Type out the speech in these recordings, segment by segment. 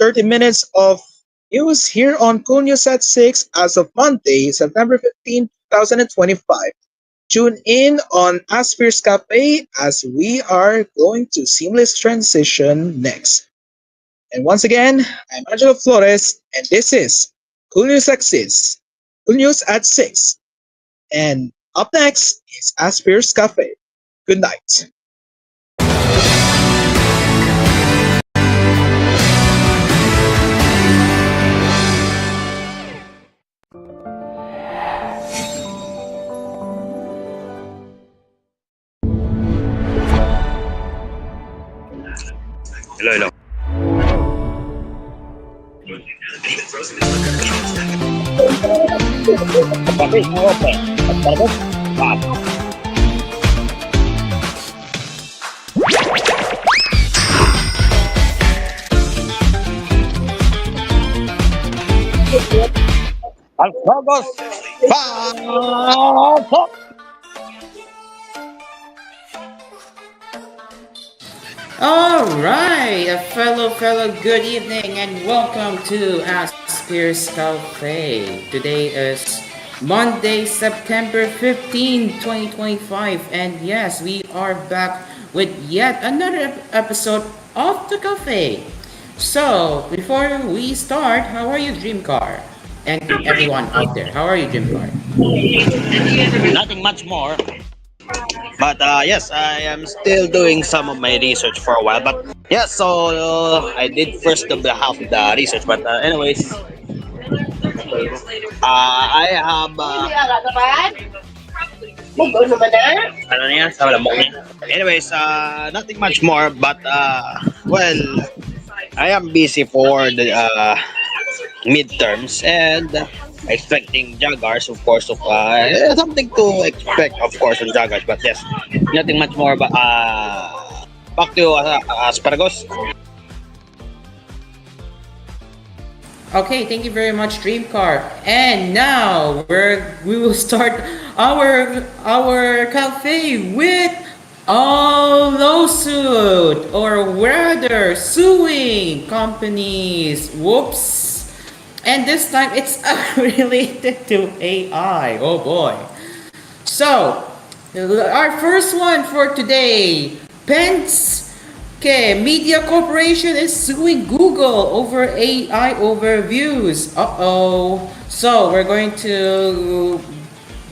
30 minutes of news here on Cool News at 6 as of Monday, September 15, 2025. Tune in on Asphere's Cafe as we are going to seamless transition next. And once again, I'm Angelo Flores, and this is Cool News at 6. Cool News at 6. And up next is Asphere's Cafe. Good night. Hello, hello. Tapi semua apa? Terus, maaf. Bagus. Bagus. All right, fellow, good evening and welcome to Asphere's Cafe. Today is Monday, September 15, 2025, and yes, we are back with yet another episode of the cafe. So, before we start, how are you, Dream Car? And everyone out there, how are you, Dream Car? Nothing much more. But yes, I am still doing some of my research for a while. But yes, so I did first of the half of the research. But anyways, I have ano na yan? Sa lamok niya. Anyways, nothing much more. But well, I am busy for the midterms and expecting Jaguars, of course, of something to expect, of course, on Jaguars. But yes, nothing much more. But back to Asparagus. Okay, thank you very much, Dreamcar. And now we will start our cafe with a lawsuit, or rather suing companies. Whoops. And this time it's related to AI. Oh boy. So, our first one for today, Media Corporation is suing Google over AI overviews. Uh-oh. So, we're going to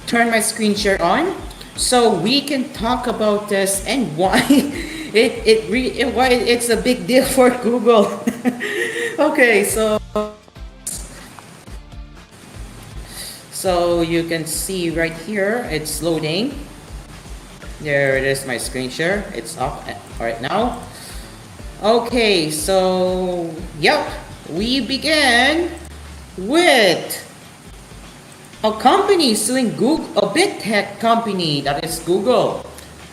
turn my screen share on so we can talk about this and why why it's a big deal for Google. Okay, so you can see right here, it's loading. There it is, my screen share. It's up right now. Okay, so yep, we begin with a company suing Google, a big tech company that is Google,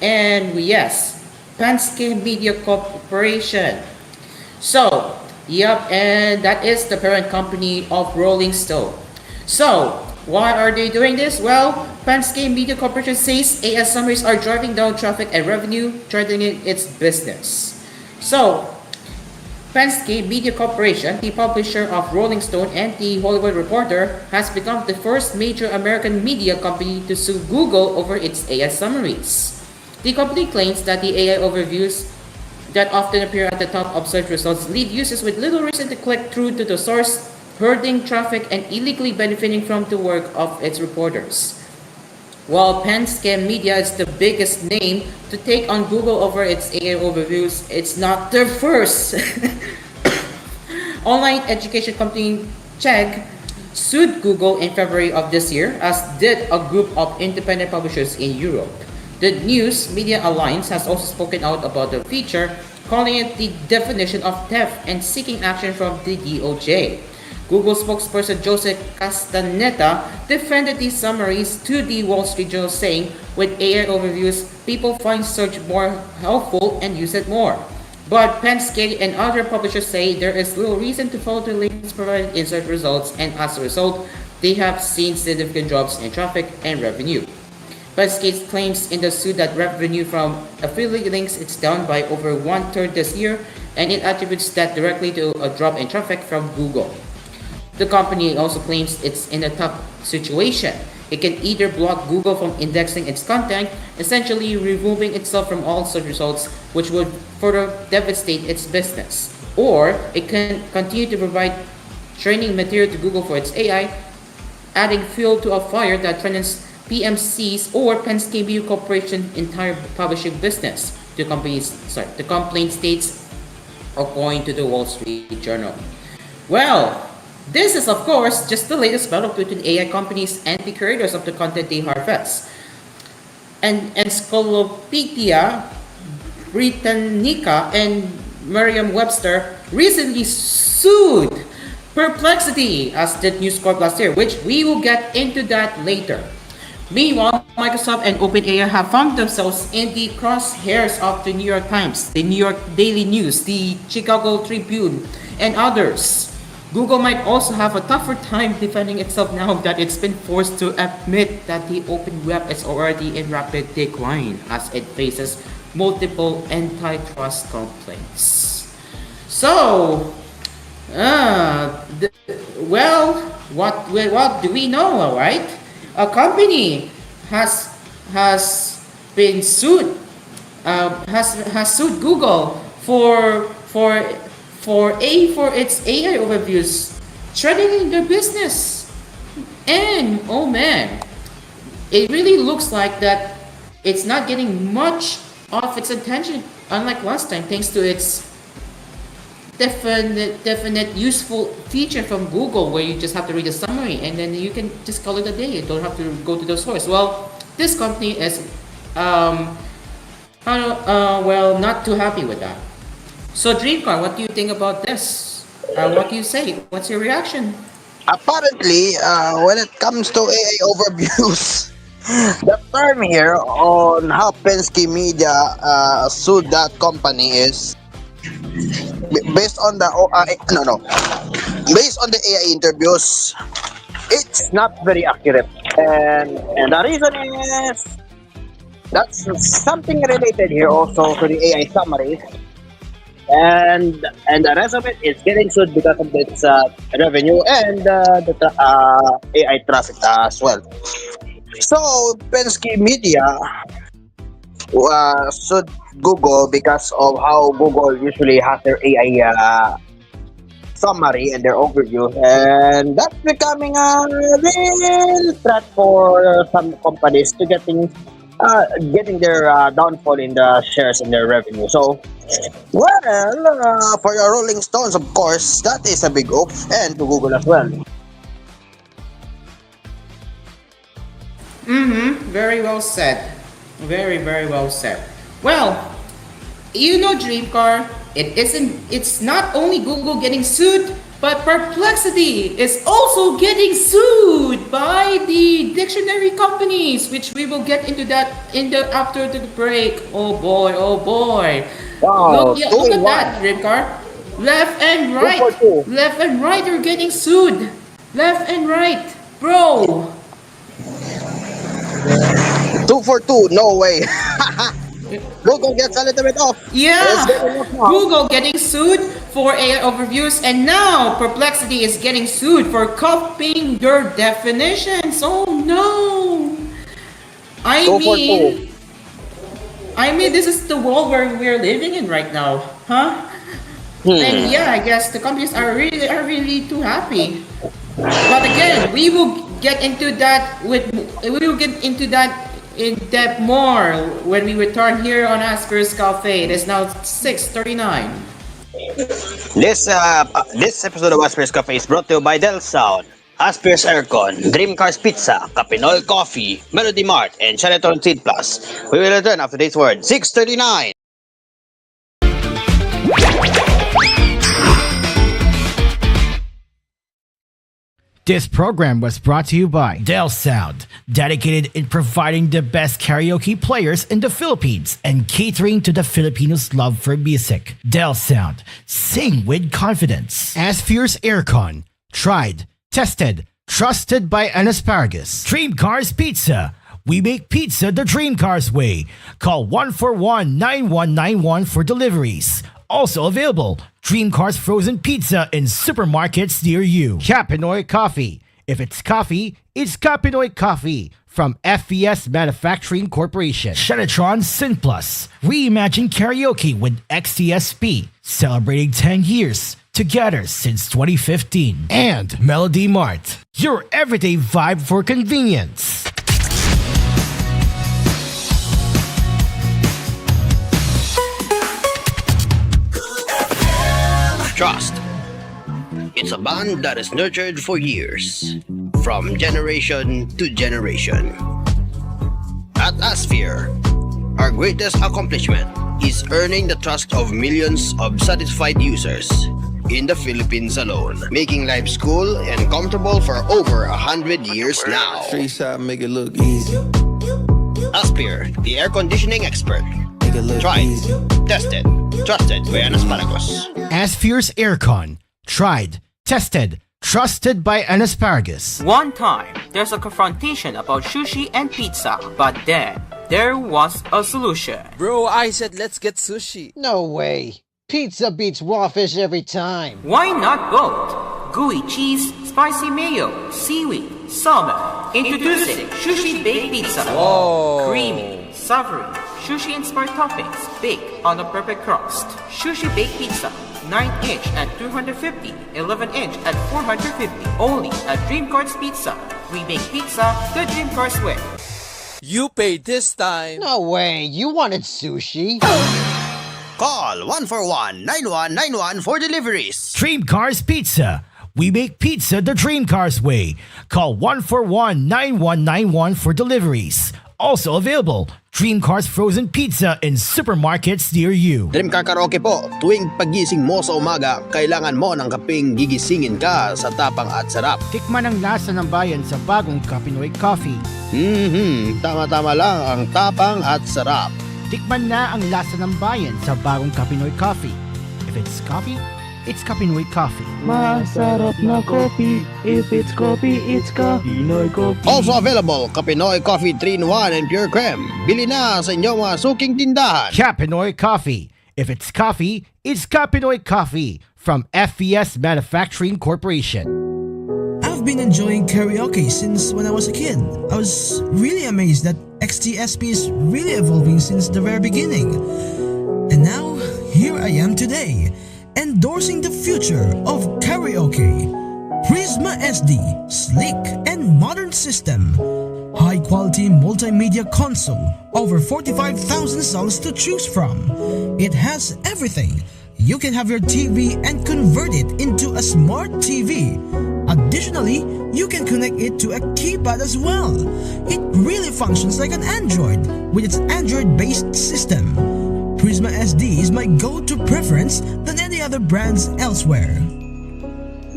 and yes, Media Corporation. So yep, and that is the parent company of Rolling Stone. So why are they doing this? Well, Media Corporation says AI summaries are driving down traffic and revenue, threatening its business. So, Media Corporation, the publisher of Rolling Stone and The Hollywood Reporter, has become the first major American media company to sue Google over its AI summaries. The company claims that the AI overviews that often appear at the top of search results lead users with little reason to click through to the source, herding traffic and illegally benefiting from the work of its reporters. While Media is the biggest name to take on Google over its AI overviews, it's not their first. Online education company Chegg sued Google in February of this year, as did a group of independent publishers in Europe. The News Media Alliance has also spoken out about the feature, calling it the definition of theft and seeking action from the DOJ. Google spokesperson Joseph Castaneda defended these summaries to the Wall Street Journal, saying, with AI overviews, people find search more helpful and use it more. But Penske and other publishers say there is little reason to follow the links provided in search results, and as a result, they have seen significant drops in traffic and revenue. Penske claims in the suit that revenue from affiliate links is down by over one-third this year, and it attributes that directly to a drop in traffic from Google. The company also claims it's in a tough situation. It can either block Google from indexing its content, essentially removing itself from all search results, which would further devastate its business, or it can continue to provide training material to Google for its AI, adding fuel to a fire that threatens PMC's or Penske Media Corporation's entire publishing business. The complaint states, according to the Wall Street Journal. Well, this is of course just the latest battle between AI companies and the creators of the content they harvest. And Encyclopedia Britannica and Merriam-Webster recently sued Perplexity, as did News Corp last year, which we will get into that later. Meanwhile, Microsoft and OpenAI have found themselves in the crosshairs of the New York Times, the New York Daily News, the Chicago Tribune, and others. Google might also have a tougher time defending itself now that it's been forced to admit that the open web is already in rapid decline as it faces multiple antitrust complaints. So, well, what do we know, all right? A company has been sued has sued Google for its AI overviews, threatening their business. And oh man, it really looks like that it's not getting much of its attention, unlike last time, thanks to its definite useful feature from Google where you just have to read a summary and then you can just call it a day. You don't have to go to the source. Well, this company is not too happy with that. So Dreamcar, what do you think about this? What do you say? What's your reaction? Apparently, when it comes to AI overviews, the term here on how Penske Media sued that company is based on the based on the AI interviews. It's not very accurate, and the reason is that's something related here also to the AI summary, and the rest of it is getting sued because of its revenue and the AI traffic as well. So Penske Media sued Google because of how Google usually has their AI summary and their overview, and that's becoming a real threat for some companies to getting their downfall in the shares and their revenue. So, well, for your Rolling Stones, of course, that is a big oof, and to Google as well. Very well said. Very well said. Well, you know, Dreamcar, it's not only Google getting sued, but Perplexity is also getting sued by the dictionary companies, which we will get into that after the break. Oh boy, oh boy. Wow, Look at that, Dreamcar. Left and right. Two for two. Left and right are getting sued. Left and right. Bro. 2 for 2, no way. Google gets a little bit off. Yeah, It's getting off now. Google getting sued for AI overviews, and now Perplexity is getting sued for copying their definitions. Oh no! I 2 for 2. mean, this is the world where we're living in right now, huh? And yeah, I guess the companies are really too happy. But again, we will get into that in depth more when we return here on Asphere's Cafe. It is now 6:39. This episode of Asphere's Cafe is brought to you by Del Sound, Asphere's Aircon, Dream Cars Pizza, Capinol Coffee, Melody Mart, and Sheraton Seed Plus. We will return after this word. 6:39. This program was brought to you by Dell Sound, dedicated in providing the best karaoke players in the Philippines and catering to the Filipinos' love for music. Dell Sound, sing with confidence. Asphere's Aircon, tried, tested, trusted by an asparagus. Dream Cars Pizza, we make pizza the Dream Cars way. Call 141-9191 for deliveries. Also available, Dream Cars Frozen Pizza in supermarkets near you. Kapinoy Coffee. If it's coffee, it's Kapinoy Coffee from FVS Manufacturing Corporation. Shenatron Synplus. Reimagine karaoke with XTSP. Celebrating 10 years together since 2015. And Melody Mart. Your everyday vibe for convenience. Trust. It's a bond that is nurtured for years, from generation to generation. At Asphere, our greatest accomplishment is earning the trust of millions of satisfied users in the Philippines alone, making life cool and comfortable for over 100 years now. Street side make it look easy. Asphere, the air conditioning expert. Make it look Tried, easy. tested, trusted by an asparagus. Asphere's Aircon. Tried, tested, trusted by an asparagus. One time, there's a confrontation about sushi and pizza, but then there was a solution. Bro, I said let's get sushi. No way. Pizza beats raw fish every time. Why not both? Gooey cheese, spicy mayo, seaweed, salmon. Introducing Sushi Baked Pizza. Whoa. Creamy, savory, sushi-inspired toppings baked on a perfect crust. Sushi Baked Pizza. 9-inch at 250, 11-inch at 450. Only at Dream Cars Pizza. We make pizza the Dream Cars way. You paid this time. No way. You wanted sushi? Call 141-9191 for deliveries. Dream Cars Pizza. We make pizza the Dream Cars way. Call 141-9191 for deliveries. Also available, Dream Cars Frozen Pizza in supermarkets near you. Dream Car Karaoke po, tuwing pagising mo sa umaga, kailangan mo ng kaping gigisingin ka sa tapang at sarap. Tikman ang lasa ng bayan sa bagong Kapinoy Coffee. Tama-tama lang ang tapang at sarap. Tikman na ang lasa ng bayan sa bagong Kapinoy Coffee. If it's coffee, it's Kapinoy Coffee. Masarap na coffee. If it's coffee, it's Kapinoy coffee. Also available, Kapinoy Coffee 3-in-1 and Pure Creme. Bili na sa inyong mga suking tindahan. Kapinoy Coffee. If it's coffee, it's Kapinoy Coffee from FVS Manufacturing Corporation. I've been enjoying karaoke since when I was a kid. I was really amazed that XTSP is really evolving since the very beginning. And now, here I am today, endorsing the future of karaoke. Prisma SD, sleek and modern system. High quality multimedia console, over 45,000 songs to choose from. It has everything. You can have your TV and convert it into a smart TV. Additionally, you can connect it to a keypad as well. It really functions like an Android with its Android-based system. Prisma SD is my go-to preference than any other brands elsewhere.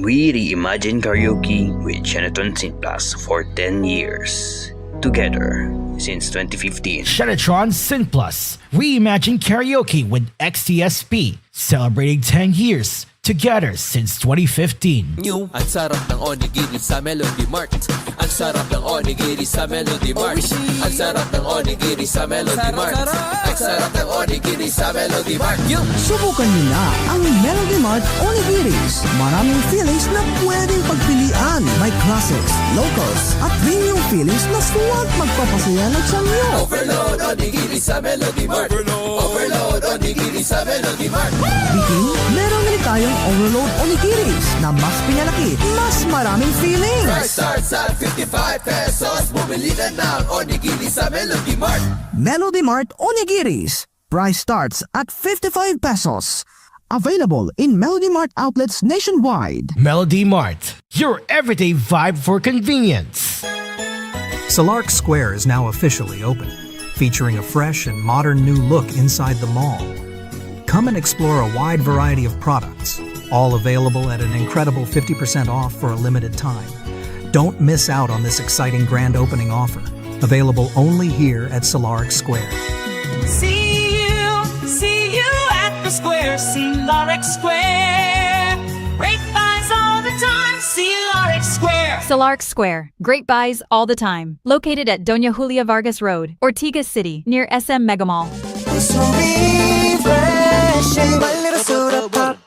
We reimagine karaoke with Shenatron Synplus for 10 years. Together since 2015. Shenatron Synplus. Reimagine karaoke with XTSP. Celebrating 10 years together since 2015. New. Ang sarap ng onigiri sa Melody Mart. Ang sarap ng onigiri sa Melody Mart. Ang sarap ng onigiri sa Melody Mart. Ang sarap ng onigiri sa Melody Mart. Subukan niyo na ang Melody Mart Onigiris. Maraming feelings na pwedeng pagpilian. May classics, locals, at premium feelings na suwag magpapasaya ng samyo. Overload onigiri sa Melody Mart. Overload onigiri sa Melody Mart. Bikin, meron rin tayong Overload Onigiris na mas pinalaki, mas maraming feelings. Price starts at 55 pesos. Bumili na ng onigiri sa Melody Mart. Melody Mart Onigiris. Price starts at 55 pesos. Available in Melody Mart outlets nationwide. Melody Mart. Your everyday vibe for convenience. Salark Square is now officially open, featuring a fresh and modern new look inside the mall. Come and explore a wide variety of products, all available at an incredible 50% off for a limited time. Don't miss out on this exciting grand opening offer, available only here at Salark Square. See you at the square, Salark Square. Great buys all the time, Salark Square. Salark Square. Great buys all the time. Located at Doña Julia Vargas Road, Ortigas City, near SM Megamall. This will be refreshing. My little Pop.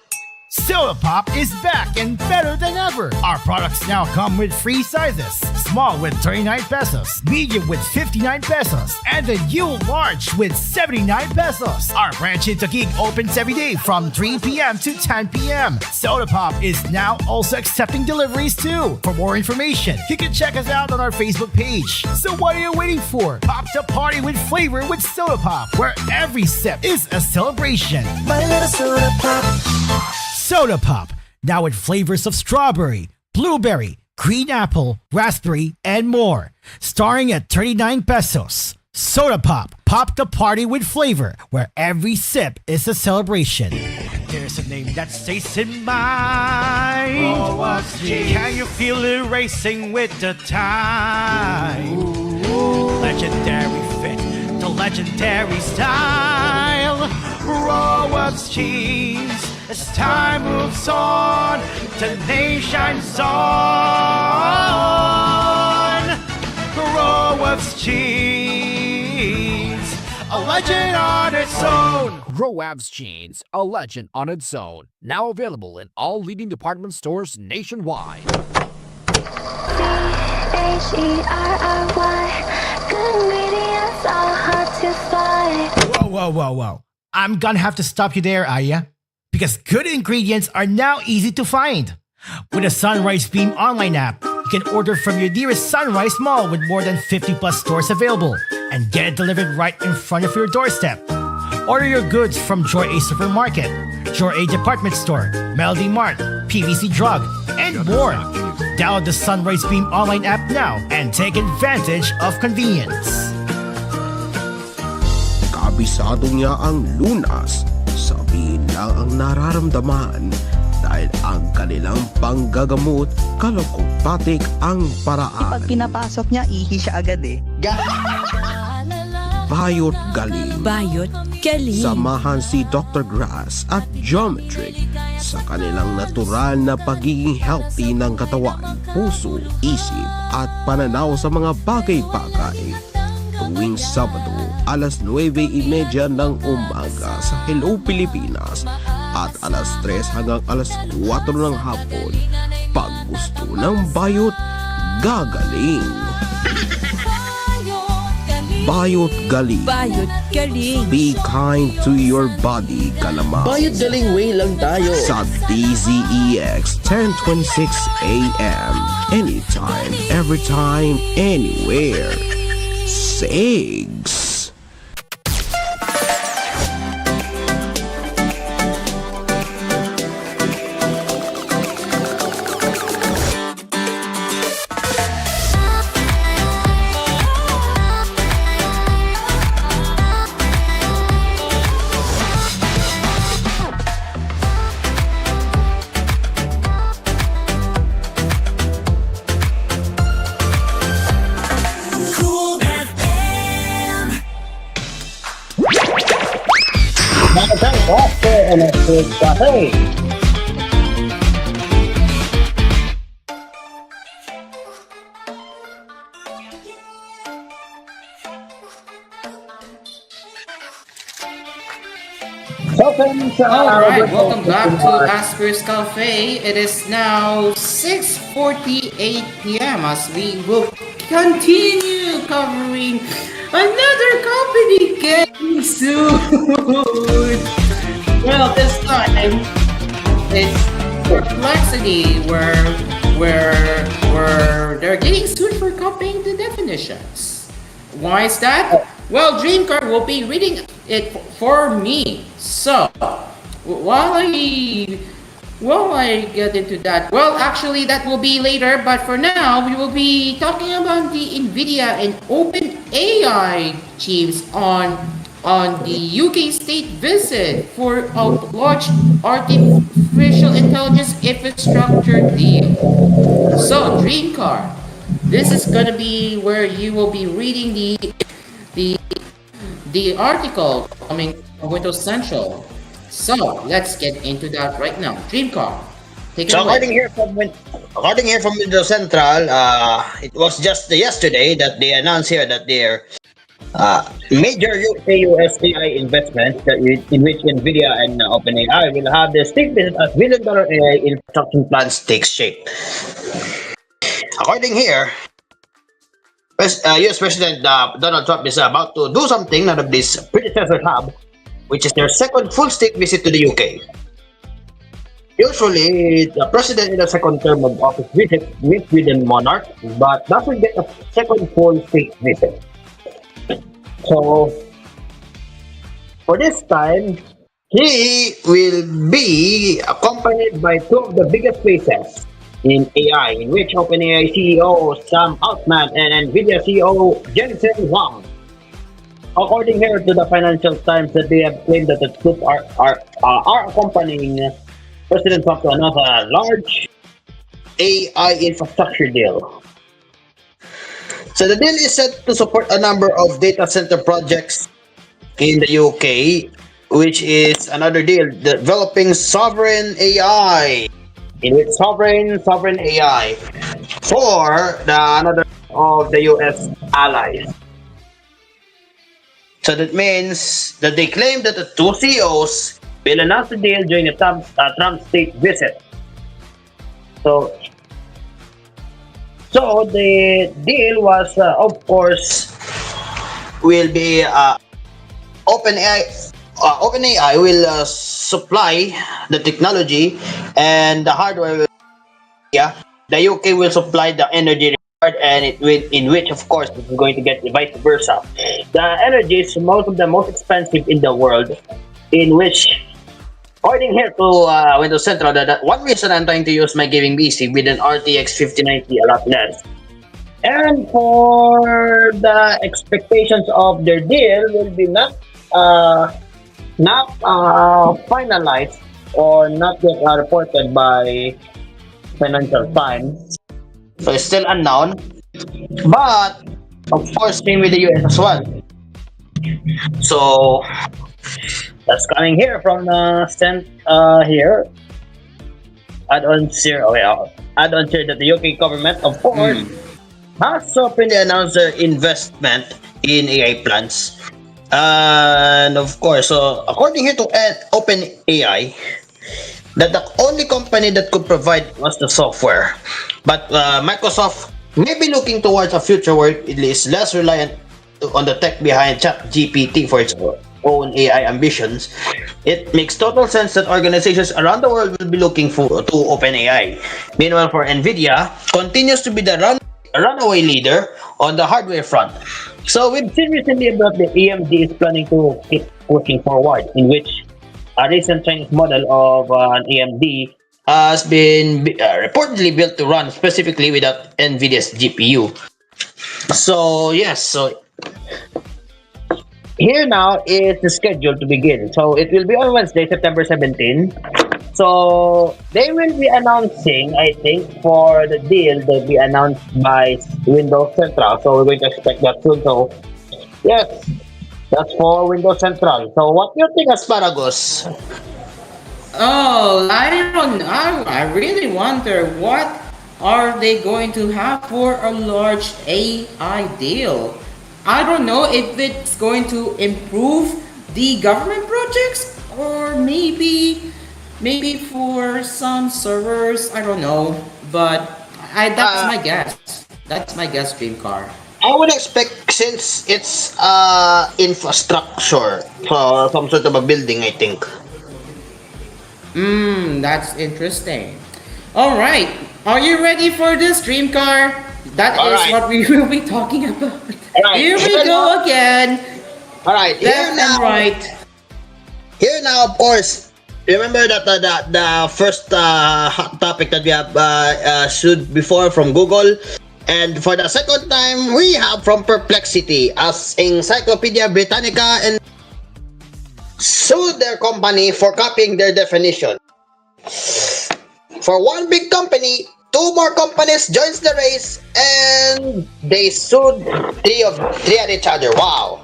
Soda Pop is back and better than ever. Our products now come with free sizes. Small with 39 pesos, medium with 59 pesos, and the new large with 79 pesos. Our branch in Taguig opens every day from 3 p.m. to 10 p.m. Soda Pop is now also accepting deliveries too. For more information, you can check us out on our Facebook page. So what are you waiting for? Pop the party with flavor with Soda Pop, where every sip is a celebration. My little soda pop. Soda Pop, now with flavors of strawberry, blueberry, green apple, raspberry, and more. Starting at 39 pesos. Soda Pop, pop the party with flavor, where every sip is a celebration. There's a name that stays in mind. Oh, what's this? Can you feel it racing with the time? Legendary fit, the legendary style. Raw of cheese. As time moves on, the name shines on. Roab's Cheese, a legend on its own. Roab's Jeans, a legend on its own. Now available in all leading department stores nationwide. H-E-R-R-Y. Good ingredients are hard to find. Whoa. I'm gonna have to stop you there, Aya. Because good ingredients are now easy to find. With a Sunrise Beam online app, you can order from your nearest Sunrise Mall with more than 50 plus stores available and get it delivered right in front of your doorstep. Order your goods from Joy A Supermarket, Joy A Department Store, Melody Mart, PVC Drug, and more. Download the Sunrise Beam online app now and take advantage of convenience. Kabisado niya ang Lunas. Sabihin lang ang nararamdaman dahil ang kanilang panggagamot kalokong-patik ang paraan. Pag pinapasok niya, ihi siya agad eh. Bayot Galing. Bayot Galing. Samahan si Dr. Grass at Geometric sa kanilang natural na pagiging healthy ng katawan, puso, isip at pananaw sa mga bagay-bagay. Tuwing Sabado, alas 9:30 ng umaga sa Hello Pilipinas at alas 3 hanggang alas 4 ng hapon. Pag gusto ng bayot, gagaling. Bayot Galing. Bayot Galing. Be kind to your body, kalamas. Bayot Galing way lang tayo. Sa DZEX 1026 AM. Anytime, every time, anywhere. Sigs. Cafe. Alright, welcome back to Asphere's Cafe. It is now 6:48 p.m. as we will continue covering another company getting sued. Well, this time it's Perplexity where they're getting sued for copying the definitions. Why is that? Well, Dreamcar will be reading it for me. So, while I get into that, well, actually that will be later, but for now, we will be talking about the NVIDIA and OpenAI chiefs on the UK state visit for a large artificial intelligence infrastructure deal. So, Dreamcar, this is gonna be where you will be reading the article coming from Windows Central. So let's get into that right now. Dreamcar, take it away. According here from Windows Central, it was just yesterday that they announced here that Major US AI investments in which NVIDIA and OpenAI will have their stake business as billion-dollar AI infrastructure plans take shape. According here, US President Donald Trump is about to do something none of his predecessors have, which is their second full state visit to the UK. Usually, the president in the second term of office meets with the monarch, but doesn't get a second full state visit. So, for this time, he will be accompanied by two of the biggest faces in AI, in which OpenAI CEO Sam Altman and NVIDIA CEO Jensen Huang. According here to the Financial Times, that they have claimed that the two are accompanying President Trump to announce a large AI infrastructure deal. So the deal is set to support a number of data center projects in the UK, which is another deal developing sovereign AI. In which sovereign AI for another of the US allies. So that means that they claim that the two CEOs will announce the deal during the Trump state visit. So, the deal was, of course, will be OpenAI. OpenAI will supply the technology and the hardware. Yeah, the UK will supply the energy required, and it will, in which, of course, it's going to get vice versa. The energy is the most expensive in the world, in which, according here to Windows Central, that one reason I'm trying to use my gaming PC with an RTX 5090 a lot less. And for the expectations of their deal will be not finalized or not yet reported by Financial Times. So it's still unknown. But of course, same with the US as well. So that's coming here from sent here. Add-on here. Oh yeah. Add-on here that the UK government, of course, has openly announced their investment in AI plans. And of course, so according here to OpenAI, that the only company that could provide was the software. But Microsoft may be looking towards a future where it is less reliant on the tech behind ChatGPT for its own AI ambitions. It makes total sense that organizations around the world will be looking to OpenAI. Meanwhile, for NVIDIA, continues to be the runaway leader on the hardware front. So we've seen recently that the AMD is planning to keep pushing forward, in which a recent Chinese model of an AMD has been reportedly built to run specifically without NVIDIA's GPU. So yes, so here now is the schedule to begin. So it will be on Wednesday, September 17. So they will be announcing, I think, for the deal, they'll be announced by Windows Central. So we're going to expect that soon. So yes, that's for Windows Central. So what do you think, Asparagus? Oh, I don't know. I really wonder what are they going to have for a large AI deal. I don't know if it's going to improve the government projects or maybe for some servers. I don't know, but that's my guess. That's my guess, Dream Car. I would expect, since it's infrastructure for some sort of a building, I think. That's interesting. All right, are you ready for this, Dream Car? That All is right. what we will be talking about. Right. Here we Here go now. again. All right, Left here and now. right. Here now, of course, remember that the first hot topic that we have shoot before from Google, and for the second time we have from Perplexity as Encyclopedia Britannica and sued their company for copying their definition. For one big company, two more companies joins the race, and they sued three at each other. Wow.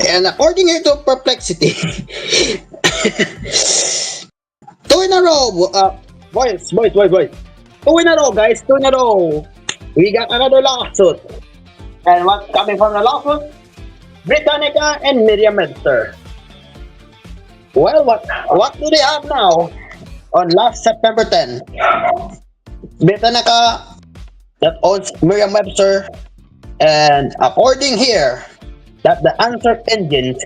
And according here to Perplexity, two in a row, boys. Two in a row, guys, two in a row. We got another lawsuit. And what's coming from the lawsuit? Britannica and Merriam-Webster. Well, what do they have now? On last September 10, Britannica that owns Merriam-Webster, and according here, that the answer engines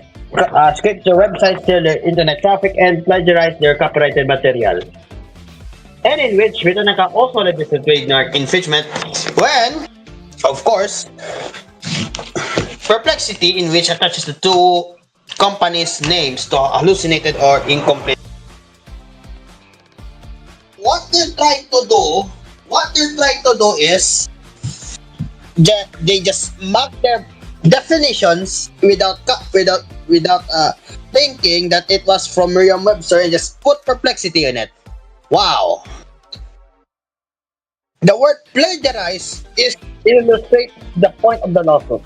script their websites, steal their internet traffic, and plagiarize their copyrighted material. And in which Britannica also alleges trademark infringement when, of course, Perplexity, in which attaches the two companies' names to hallucinated or incomplete. What they're trying to do is they just mark their definitions without thinking that it was from Merriam-Webster and just put Perplexity in it. Wow. The word plagiarize is illustrate the point of the lawsuit.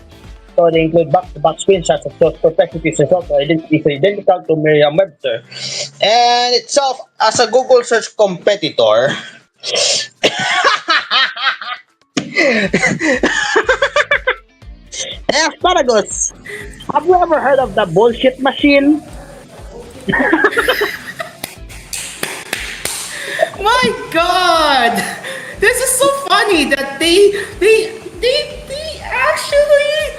So they include back-to-back screenshots of those Perplexity's results is identical to Merriam-Webster. And itself, as a Google search competitor, hey, Asparagus, have you ever heard of the bullshit machine? My God, this is so funny that they actually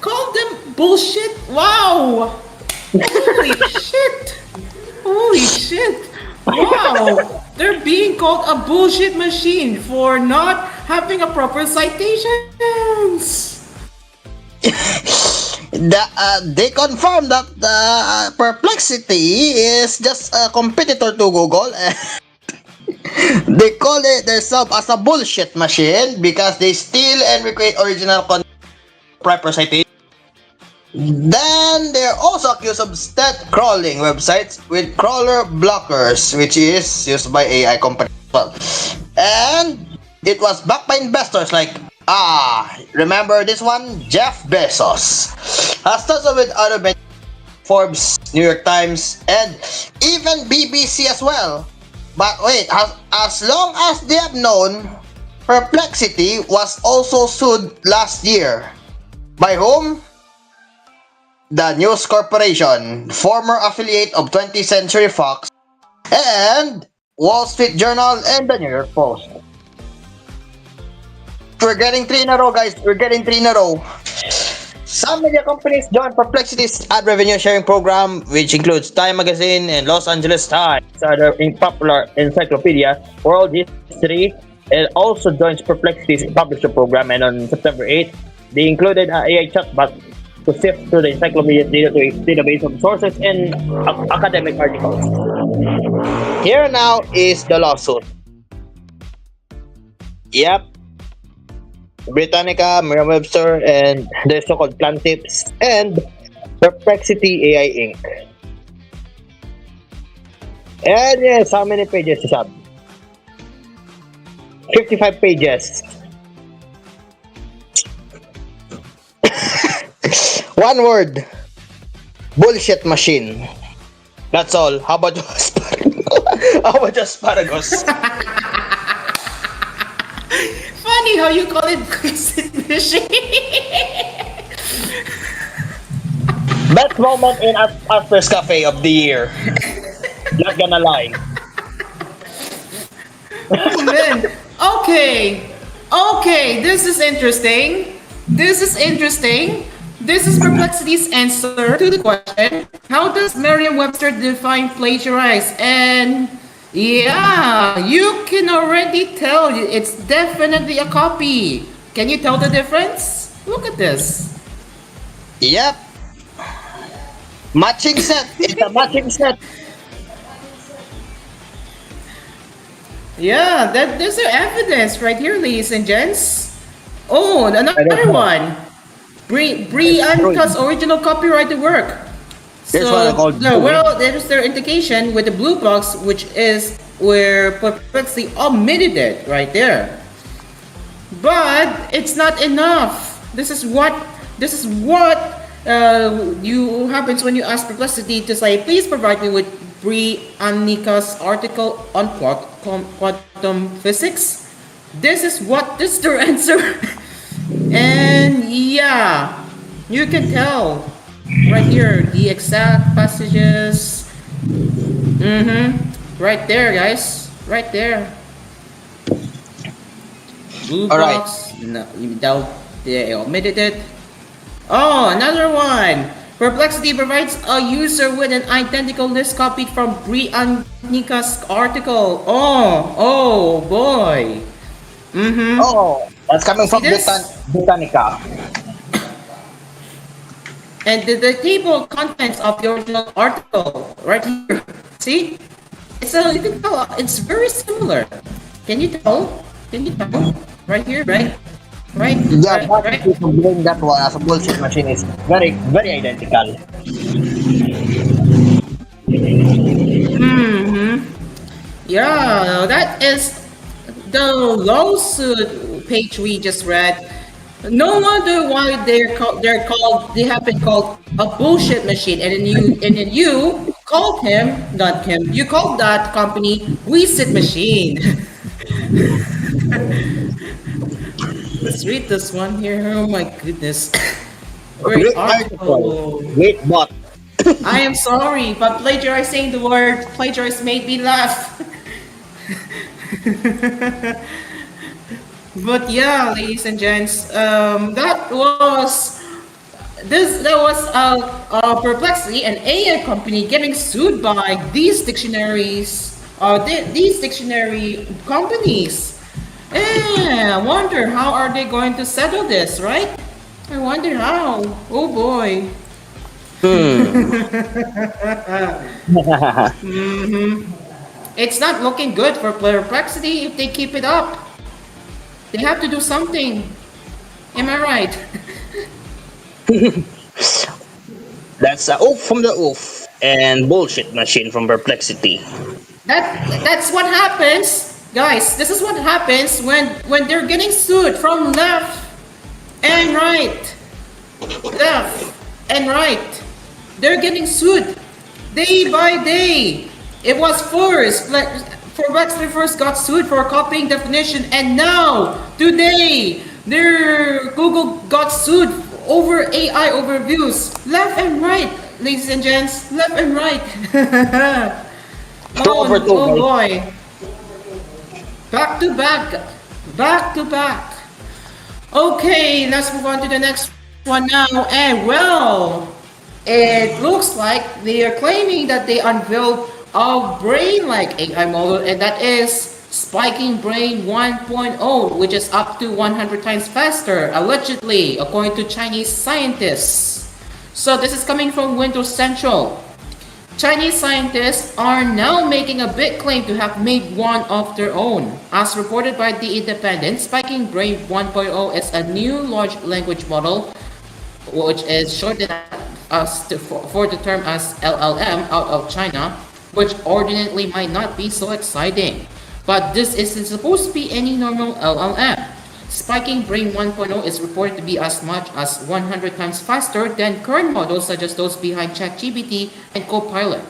called them bullshit. Wow. Holy shit. Wow. They're being called a bullshit machine for not having a proper citations. They confirm that Perplexity is just a competitor to Google. They call it themselves as a bullshit machine because they steal and recreate original content proper citation. Then they're also accused of stat crawling websites with crawler blockers, which is used by AI companies as well. And it was backed by investors like remember this one? Jeff Bezos. Has tons with other Forbes, New York Times, and even BBC as well. But wait, as long as they have known, Perplexity was also sued last year. By whom? The News Corporation, former affiliate of 20th Century Fox, and Wall Street Journal and the New York Post. We're getting 3 in a row, guys. We're getting 3 in a row. Some media companies joined Perplexity's ad revenue sharing program, which includes Time Magazine and Los Angeles Times, other popular encyclopedia, World History, and also joins Perplexity's publisher program. And on September 8th, they included an AI chatbot to sift through the encyclopedia database of sources and academic articles. Here now is the lawsuit. Yep. Britannica, Merriam-Webster, and the so-called Plantips, and Perplexity AI Inc. And yes, how many pages is up? 55 pages. One word. Bullshit machine. That's all. How about you, Asparagus? How about you, Asparagus? Funny how you call it bullshit machine. Best moment in Asphere's Cafe of the year. Not gonna lie. Oh man. Okay, this is interesting. This is Perplexity's answer to the question, how does Merriam-Webster define plagiarize? And yeah, you can already tell it's definitely a copy. Can you tell the difference? Look at this. Yep. Matching set. It's a matching set. Yeah, there's the evidence right here, ladies and gents. Oh, another one. Brianca's original copyrighted work. Here's what I call there's their indication with the blue box, which is where Perplexity omitted it right there. But it's not enough. This is what you happens when you ask Perplexity to say, please provide me with Brianca's article on quantum physics. This is their answer. And yeah, you can tell right here the exact passages. Right there, guys. Right there. Blue All right. box. No, they omitted it. Oh, another one. Perplexity provides a user with an identical list copied from Briannica's article. Oh boy. Oh, that's coming See from this? Britannica. And the table of contents of the original article right here. See? You can tell it's very similar. Can you tell? Can you tell? Right here, right? Right? Yeah, Right? but Right? if you bring that one as a bullshit machine, is very, very identical. Yeah, that is the lawsuit page we just read. No wonder why they have been called a bullshit machine, and then you called him, not him, you called that company Reset Machine. Let's read this one here. Oh my goodness. Great Great article. article. Great bot. I am sorry, but plagiarizing the word plagiarize made me laugh. But yeah, ladies and gents, that was a perplexity, an AI company getting sued by these dictionaries, these dictionary companies. I wonder how are they going to settle this, right? I wonder how. Oh boy. It's not looking good for perplexity if they keep it up. They have to do something. Am I right? That's a oof from the oof and bullshit machine from Perplexity. That's what happens, guys. This is what happens when they're getting sued from left and right, left and right. They're getting sued day by day. It was first, like, Perplexity first got sued for copying definition, and now today, their Google got sued over AI overviews, left and right, ladies and gents, left and right. Oh boy. Back to back. Back to back. Okay, let's move on to the next one now. And well, it looks like they are claiming that they unveiled a brain-like AI model, and that is Spiking Brain 1.0, which is up to 100 times faster, allegedly, according to Chinese scientists. So this is coming from Windows Central. Chinese scientists are now making a big claim to have made one of their own. As reported by The Independent, Spiking Brain 1.0 is a new large language model, which is shortened for the term as LLM out of China, which ordinarily might not be so exciting. But this isn't supposed to be any normal LLM. Spiking Brain 1.0 is reported to be as much as 100 times faster than current models such as those behind ChatGPT and Copilot.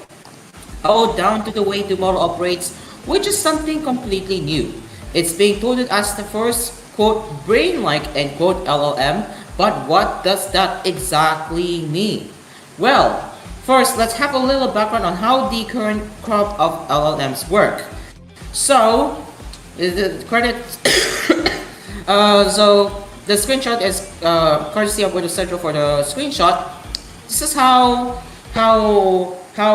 All down to the way the model operates, which is something completely new. It's being touted as the first, quote, brain-like, end quote, LLM, but what does that exactly mean? Well, first, let's have a little background on how the current crop of LLMs work. So, the credit, so the screenshot is courtesy of Windows Central for the screenshot. This is how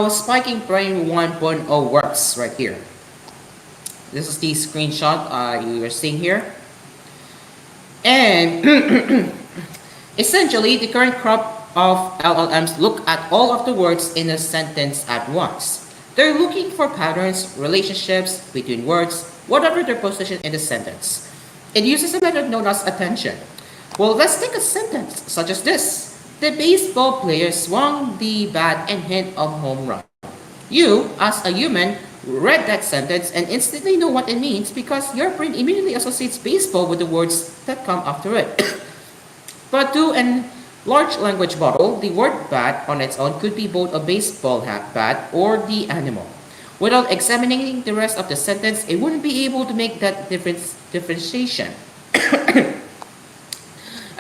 Spiking Brain 1.0 works right here. This is the screenshot you are seeing here, and essentially the current crop of LLMs look at all of the words in a sentence at once. They're looking for patterns, relationships between words, whatever their position in the sentence. It uses a method known as attention. Well, let's take a sentence such as this. The baseball player swung the bat and hit a home run. You, as a human, read that sentence and instantly know what it means because your brain immediately associates baseball with the words that come after it. But to a large language model, the word bat on its own could be both a baseball bat or the animal. Without examining the rest of the sentence, it wouldn't be able to make that differentiation.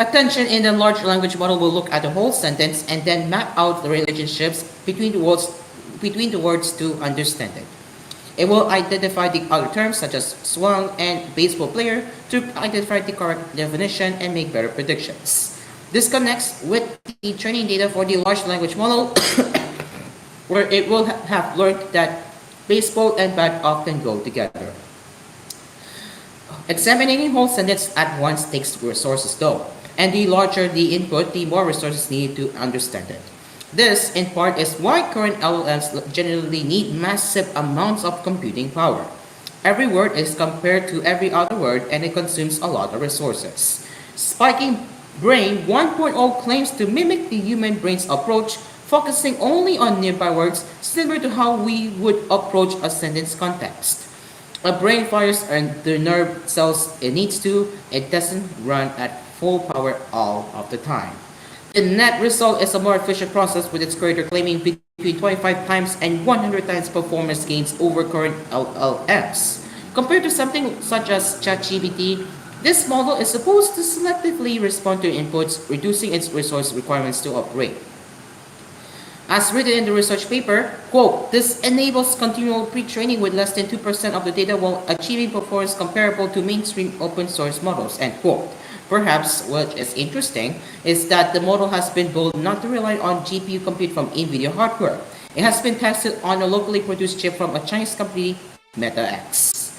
Attention in the large language model will look at the whole sentence and then map out the relationships between the words to understand it. It will identify the other terms such as swung and baseball player to identify the correct definition and make better predictions. This connects with the training data for the large language model where it will have learned that baseball and bat often go together. Examining whole sentence at once takes resources though, and the larger the input, the more resources needed to understand it. This, in part, is why current LLMs generally need massive amounts of computing power. Every word is compared to every other word and it consumes a lot of resources. Spiking Brain 1.0 claims to mimic the human brain's approach, focusing only on nearby words, similar to how we would approach a sentence context. A brain fires and the nerve cells it needs to, it doesn't run at full power all of the time. The net result is a more efficient process with its creator claiming between 25 times and 100 times performance gains over current LLMs. Compared to something such as ChatGPT, this model is supposed to selectively respond to inputs, reducing its resource requirements to operate. As written in the research paper, quote, this enables continual pre-training with less than 2% of the data while achieving performance comparable to mainstream open source models, end quote. Perhaps what is interesting is that the model has been built not to rely on GPU compute from NVIDIA hardware. It has been tested on a locally produced chip from a Chinese company, MetaX.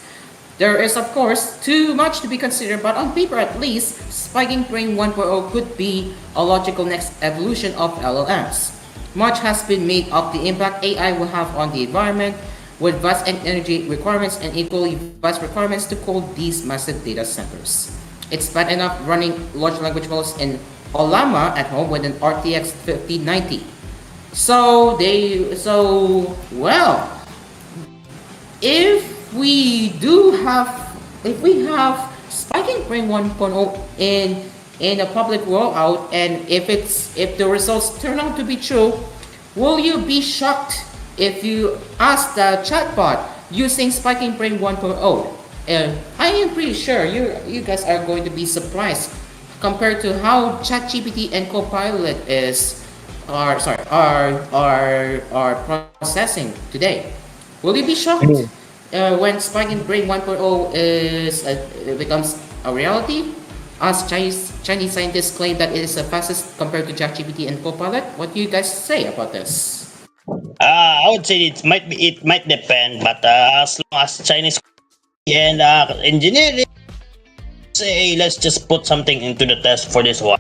There is, of course, too much to be considered, but on paper at least, Spiking Brain 1.0 could be a logical next evolution of LLMs. Much has been made of the impact AI will have on the environment, with vast energy requirements and equally vast requirements to cool these massive data centers. It's bad enough running large language models in Olama at home with an RTX 5090. Well, if we have Spiking Brain 1.0 in a public rollout, and if the results turn out to be true, will you be shocked if you ask the chatbot using Spiking Brain 1.0? I am pretty sure you guys are going to be surprised compared to how ChatGPT and Copilot are processing today. Will you be shocked when Spiking Brain 1.0 becomes a reality? As Chinese scientists claim that it is the fastest compared to ChatGPT and Copilot. What do you guys say about this? I would say it might depend, but as long as Chinese and engineering, say let's just put something into the test for this one.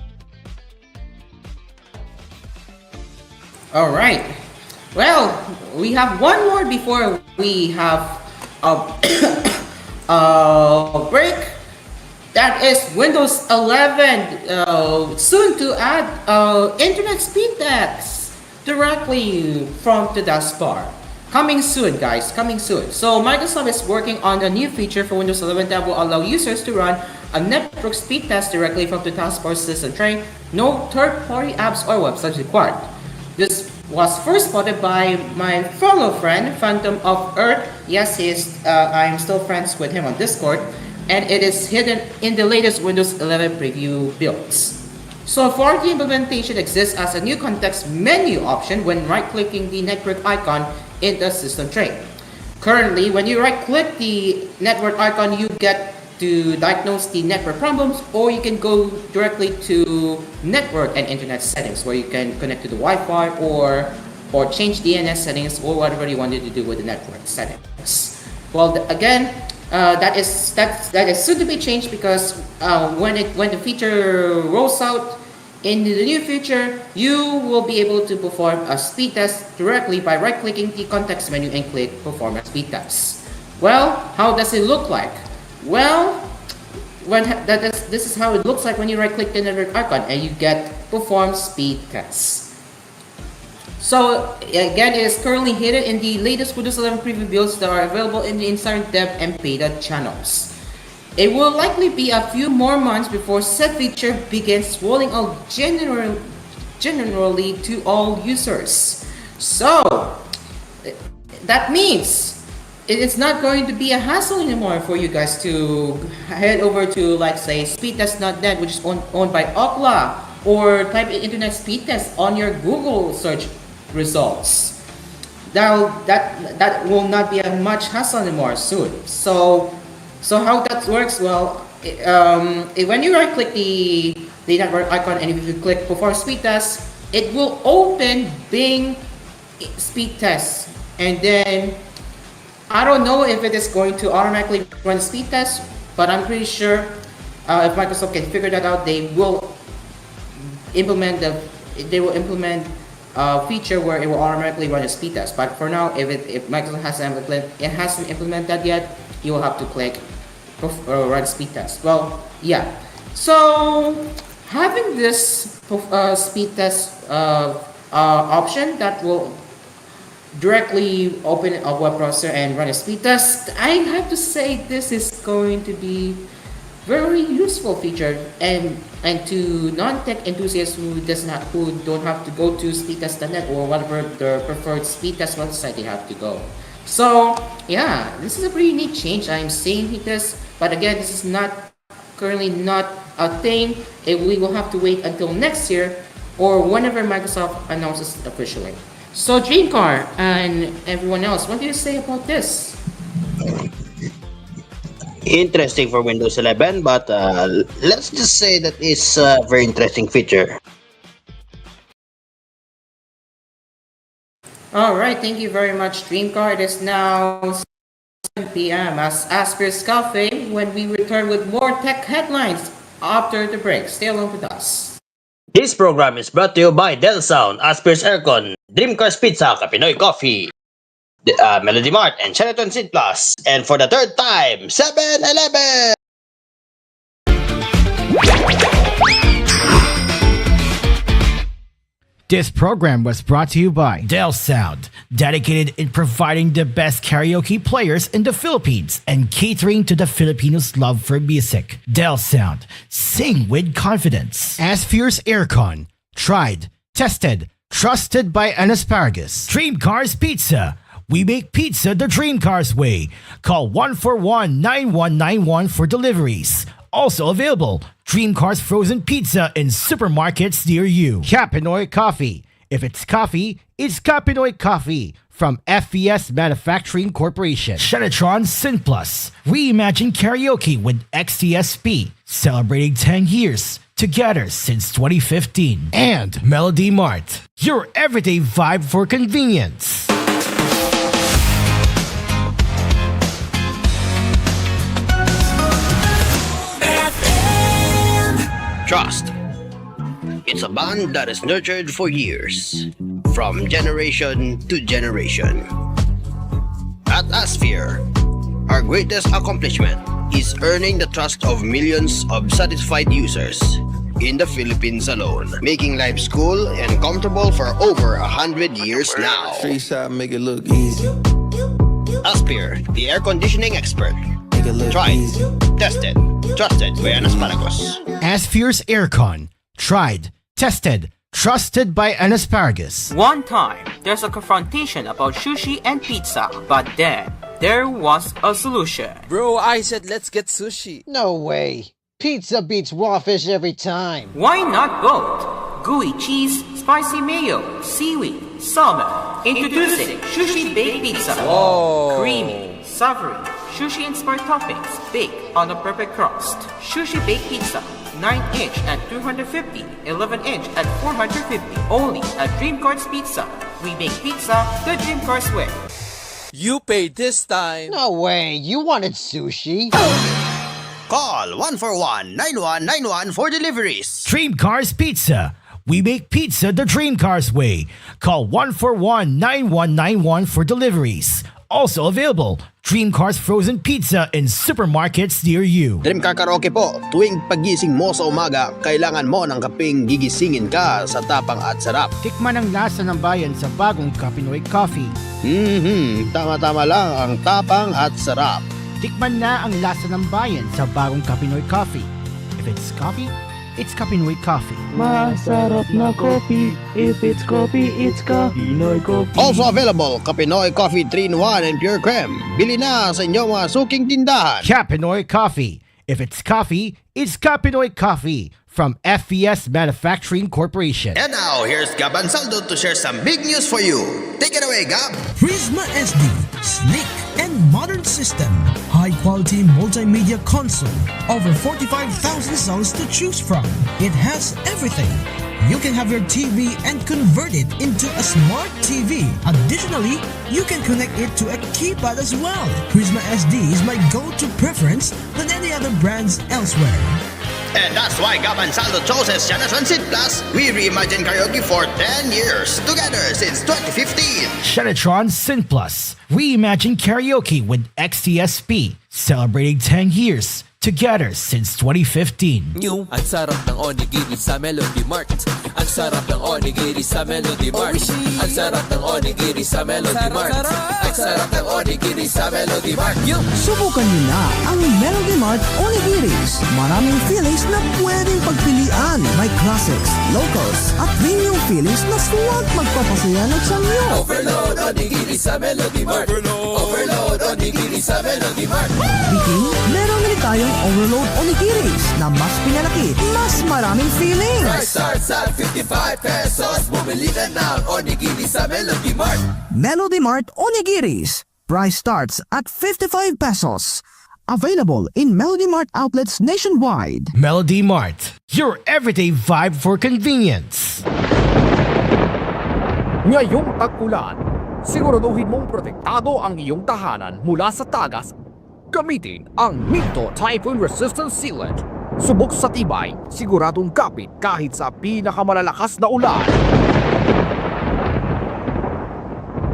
All right. Well, we have one more before we have a break. That is Windows 11, soon to add internet speed tests directly from the taskbar. Coming soon, guys, coming soon. So Microsoft is working on a new feature for Windows 11 that will allow users to run a network speed test directly from the taskbar system tray. No third-party apps or websites required. This was first spotted by my fellow friend, Phantom of Earth. Yes, I'm still friends with him on Discord. And it is hidden in the latest Windows 11 preview builds. So far, the implementation exists as a new context menu option when right-clicking the network icon in the system tray. Currently, when you right-click the network icon, you get to diagnose the network problems, or you can go directly to network and internet settings, where you can connect to the Wi-Fi or change DNS settings or whatever you wanted to do with the network settings. Well, that is soon to be changed because when the feature rolls out in the new future, you will be able to perform a speed test directly by right-clicking the context menu and click Perform a Speed Test. Well, how does it look like? Well, this is how it looks like when you right-click the network icon and you get Perform Speed Tests. So again, it is currently hidden in the latest Windows 11 preview builds that are available in the Insider Dev and Beta channels. It will likely be a few more months before said feature begins rolling out generally to all users. So that means it's not going to be a hassle anymore for you guys to head over to, like, say, speedtest.net, which is owned by Okla, or type in internet speed test on your Google search results. Now that will not be a much hassle anymore soon. So how that works? Well, when you right click the network icon and if you click perform speed test, it will open Bing speed test, and then I don't know if it is going to automatically run speed test, but I'm pretty sure if Microsoft can figure that out, they will implement a feature where it will automatically run a speed test. But for now, if Microsoft hasn't implemented that yet, you will have to click run speed test. Well, yeah. So having this speed test option that will directly open a web browser and run a speed test, I have to say this is going to be very useful feature, and to non-tech enthusiasts who don't have to go to speedtest.net or whatever their preferred speed test website they have to go. So yeah, this is a pretty neat change I'm seeing this, but again, this is currently not a thing. We will have to wait until next year or whenever Microsoft announces it officially. So Dreamcar and everyone else, what do you say about this? Interesting for Windows 11, but let's just say that it's a very interesting feature. Alright, thank you very much, Dreamcar. It is now 7 p.m. as Asphere's Cafe when we return with more tech headlines after the break. Stay along with us. This program is brought to you by Dell Sound, Asphere's Aircon, Dreamcast Pizza, Kapinoy Coffee, Melody Mart, and Sheraton Seat Plus. And for the third time, 7-Eleven! This program was brought to you by Dell Sound, dedicated in providing the best karaoke players in the Philippines and catering to the Filipinos' love for music. Dell Sound, sing with confidence. Asphere's Aircon, tried, tested, trusted by an asparagus. Dream Cars Pizza, we make pizza the Dream Cars way. Call 141-9191 for deliveries. Also available, Dream Cars Frozen Pizza in supermarkets near you. Kapinoy Coffee. If it's coffee, it's Kapinoy Coffee from FES Manufacturing Corporation. Shenatron Synplus. Reimagine karaoke with XTSP. Celebrating 10 years together since 2015. And Melody Mart. Your everyday vibe for convenience. Trust. It's a bond that is nurtured for years, from generation to generation. At Asphere, our greatest accomplishment is earning the trust of millions of satisfied users in the Philippines alone, making life cool and comfortable for over 100 years now. Street side make it look easy. Asphere, the air conditioning expert. Tried, tested, trusted by an asparagus. Asphere's Aircon, tried, tested, trusted by an asparagus. One time, there's a confrontation about sushi and pizza, but then there was a solution. Bro, I said let's get sushi. No way. Pizza beats raw fish every time. Why not both? Gooey cheese, spicy mayo, seaweed, salmon. Introducing Sushi Baked Pizza. Whoa. Creamy, savory, sushi-inspired toppings baked on a perfect crust. Sushi Baked Pizza, 9-inch at 250, 11-inch at 450. Only at Dream Cars Pizza. We make pizza the Dream Cars way. You paid this time. No way. You wanted sushi. Call 141-9191 for deliveries. Dream Cars Pizza. We make pizza the Dream Cars way. Call 141-9191 for deliveries. Also available, Dream Cars Frozen Pizza in supermarkets near you. Dream Car Karaoke po, tuwing pagising mo sa umaga, kailangan mo ng kaping gigisingin ka sa tapang at sarap. Tikman ang lasa ng bayan sa bagong Kapinoy Coffee. Tama-tama lang ang tapang at sarap. Tikman na ang lasa ng bayan sa bagong Kapinoy Coffee. If it's coffee, it's Pinoy coffee. Masarap na coffee. If it's coffee, it's Pinoy coffee. Also available, Kapinoy Coffee 3-in-1 and Pure Creme. Bili na sa inyong mga suking tindahan. Pinoy coffee. If it's coffee, it's Pinoy coffee from FES Manufacturing Corporation. And now, here's Gab Ansaldo to share some big news for you. Take it away, Gab. Prisma SD, sleek and modern system, high-quality multimedia console, over 45,000 songs to choose from. It has everything. You can have your TV and convert it into a smart TV. Additionally, you can connect it to a keypad as well. Prisma SD is my go-to preference than any other brands elsewhere. And that's why Gab Ansaldo chooses Shana Transit Plus. We reimagined karaoke for 10 years, together since 2015. Shenatron Sin Plus. Reimagine karaoke with XTSP. Celebrating 10 years. Together since 2015. New. Ang sarap ng onigiri sa Melody Mart. Ang sarap ng onigiri sa Melody Mart. Ang sarap ng onigiri sa Melody Mart. Ang sarap ng onigiri sa Melody Mart. Subukan niyo na ang Melody Mart Onigiris. Maraming fillings na pwedeng pagpilian. May classics, locals, at premium fillings na suwag magpapasaya ng sanyo. Overload onigiri sa Melody Mart. Overload onigiri sa Melody Mart. Bikin, meron ulit tayong Overload Onigiris na mas pinalaki, mas maraming fillings. Price starts at 55 pesos. Bumili na ng onigiri sa Melody Mart. Melody Mart Onigiris. Price starts at 55 pesos. Available in Melody Mart outlets nationwide. Melody Mart, your everyday vibe for convenience. Ngayong tag-ulan, siguraduhin mong protektado ang iyong tahanan mula sa tagas. Gamitin ang Minto Typhoon Resistant Sealant. Subok sa tibay, siguradong kapit kahit sa pinakamalalakas na ulan.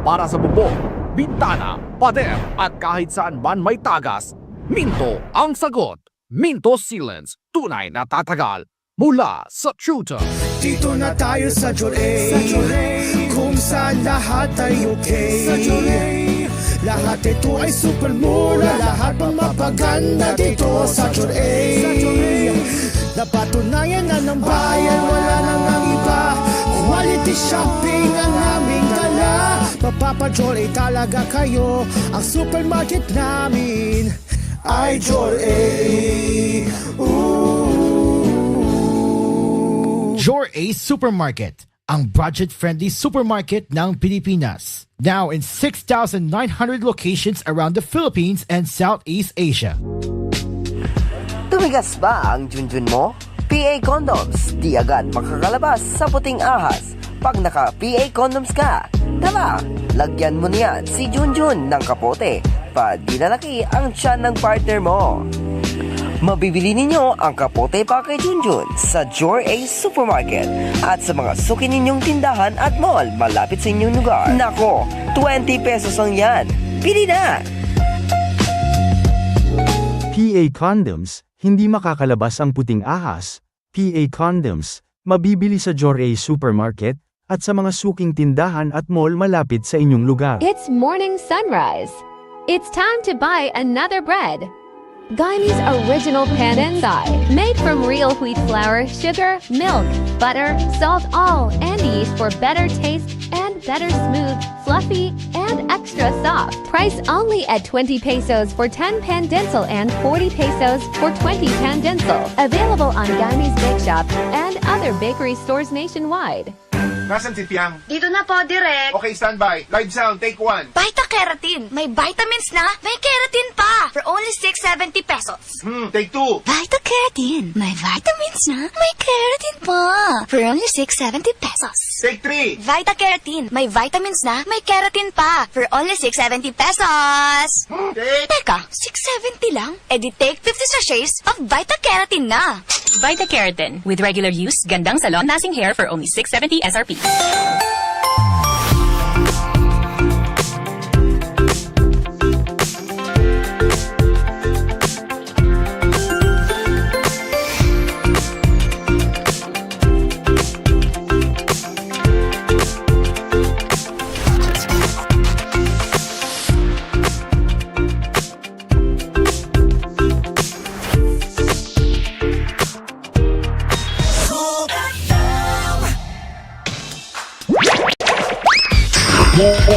Para sa bubong, bintana, pader at kahit saan man may tagas, Minto ang sagot. Minto Sealants, tunay na tatagal mula sa shooter. Dito na tayo sa Jore, kung saan lahat ay okay. Sa Jore, lahat ito ay super mura, lahat pang mapaganda dito sa Jore. Napatunayan na ng bayan, wala nang ang iba. Quality shopping ang aming dala. Mapapa-Jore talaga kayo, ang supermarket namin ay Jore. Jore Supermarket, ang budget-friendly supermarket ng Pilipinas. Now in 6,900 locations around the Philippines and Southeast Asia. Tumigas ba ang junjun mo? PA Condoms, di agad makakalabas sa puting ahas. Pag naka-PA Condoms ka, tara, lagyan mo niyan si Junjun ng kapote. Pa di lalaki ang tiyan ng partner mo. Mabibili ninyo ang kapote pa kay Junjun sa Jore Supermarket at sa mga suki ninyong tindahan at mall malapit sa inyong lugar. Nako, 20 pesos lang yan. Bili na! PA Condoms, hindi makakalabas ang puting ahas. PA Condoms, mabibili sa Jore Supermarket at sa mga suking tindahan at mall malapit sa inyong lugar. It's morning sunrise. It's time to buy another bread. Guyme's original pandan thai, made from real wheat flour, sugar, milk, butter, salt, all, and yeast for better taste and better smooth, fluffy, and extra soft. Price only at 20 pesos for 10 pandensil and 40 pesos for 20 pandensil. Available on Guyme's Bake Shop and other bakery stores nationwide. Nasaan si Tiang? Dito na po, Direk. Okay, standby. Live sound, take one. Vita-Keratin. May vitamins na, may keratin pa. For only 670 pesos. Take two. Vita-Keratin. May vitamins na, may keratin pa. For only 670 pesos. Take three. Vita-Keratin. May vitamins na, may keratin pa. For only 670 pesos. Teka, 670 lang? E di take 50 sachets of Vita-Keratin na. Vita-Keratin. With regular use, gandang sa long-lasting hair for only 670 SRP.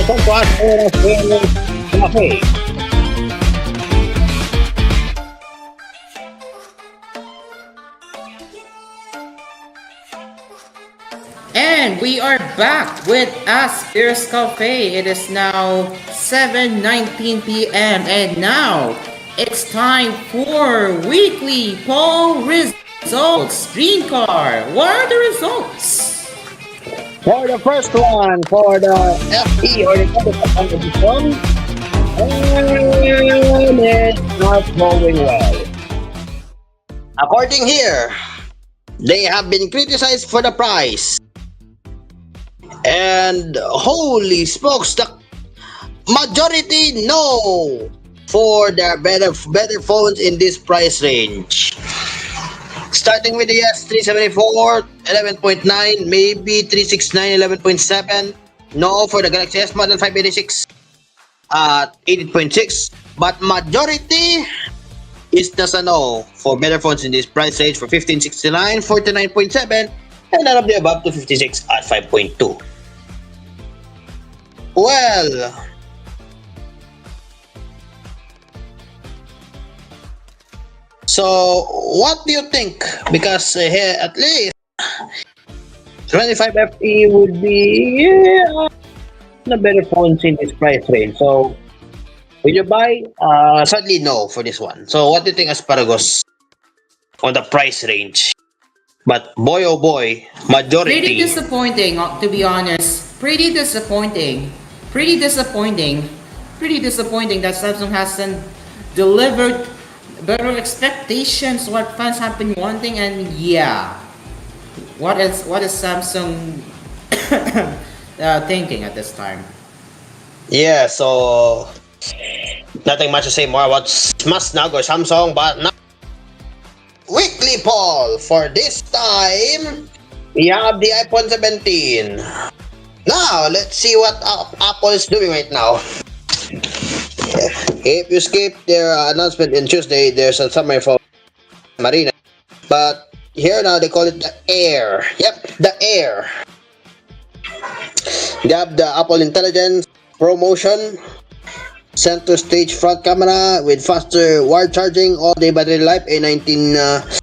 welcome to Asphere Cafe. And we are back with Asphere's Cafe. It is now 7:19 p.m. and now it's time for weekly poll results. Green car, what are the results? For the first one, for the FE or the competition, and it's not going well. According here, they have been criticized for the price. And holy smokes, the majority no for their better phones in this price range. Starting with the S374, 11.9, maybe 369, 11.7. No for the Galaxy S Model 586 at 18.6. But majority is just a no for better phones in this price range for 1569, 49.7, and none of the above to 56 at 5.2. Well, so what do you think? Because here at least 25 FE would be the better phones in this price range. So will you buy? Sadly no for this one. So what do you think, Asparagus, on the price range? But boy oh boy, majority. Pretty disappointing, to be honest. Pretty disappointing that Samsung hasn't delivered better expectations what fans have been wanting. And yeah, what is Samsung thinking at this time? Yeah, so nothing much to say more about Smasnag or Samsung, but now weekly poll for this time, we have the iPhone 17. Now, let's see what Apple is doing right now. If you skip their announcement on Tuesday, there's a summary from Marina. But here now, they call it the Air. Yep, the Air. They have the Apple Intelligence promotion, center stage front camera with faster wire charging, all-day battery life, A19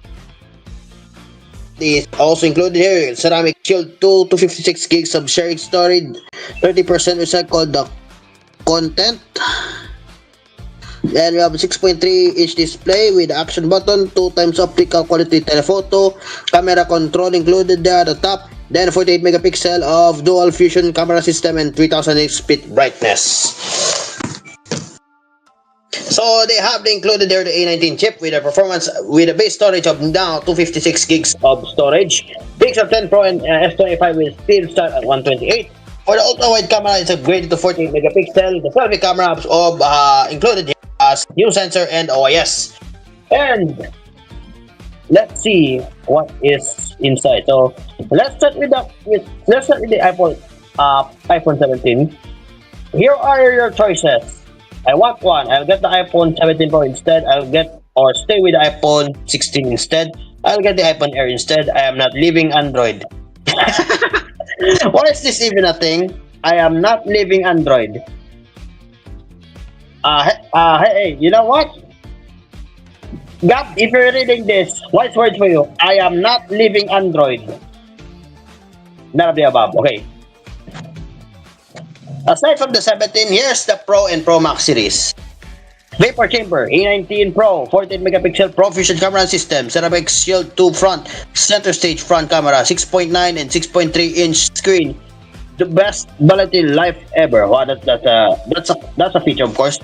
is also included here. Ceramic Shield 2 to 56 gigs of sharing storage, 30% recycled the content. Then we have a 6.3-inch display with action button, 2x optical quality telephoto, camera control included there at the top. Then 48 megapixel of dual fusion camera system and 3000 nits bit brightness. So they have included there the A19 chip with a performance with a base storage of now 256 gigs of storage. Pixel 10 Pro and S25 will still start at 128. For the ultra wide camera, it's upgraded to 48 megapixel. The selfie camera of included here as new sensor and OIS. And let's see what is inside. So let's start with the iPhone 17. Here are your choices. I want one. I'll get the iPhone 17 Pro instead. Or stay with the iPhone 16 instead. I'll get the iPhone Air instead. I am not leaving Android. Why is this even a thing? I am not leaving Android. Hey, you know what? Gab, if you're reading this, wise words for you. I am not leaving Android. None of the above. Okay. Aside from the 17, here's the Pro and Pro Max series. Vapor Chamber, A19 Pro, 14 megapixel Pro Fusion camera system, Ceramic Shield 2 front, center stage front camera, 6.9 and 6.3 inch screen. The best quality life ever. Wow, that's a feature, of course.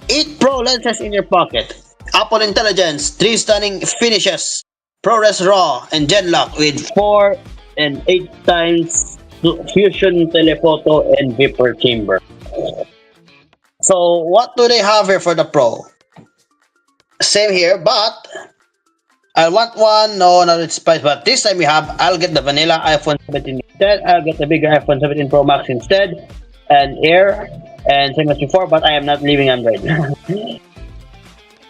8 Pro lenses in your pocket. Apple Intelligence, 3 stunning finishes. ProRes RAW and Genlock with 4 and 8 times Fusion telephoto and Vapor Chamber. So what do they have here for the Pro? Same here, but I want one. No, not it's price. But this time I'll get the vanilla iPhone 17 instead. I'll get the bigger iPhone 17 Pro Max instead, and Air, and same as before. But I am not leaving Android.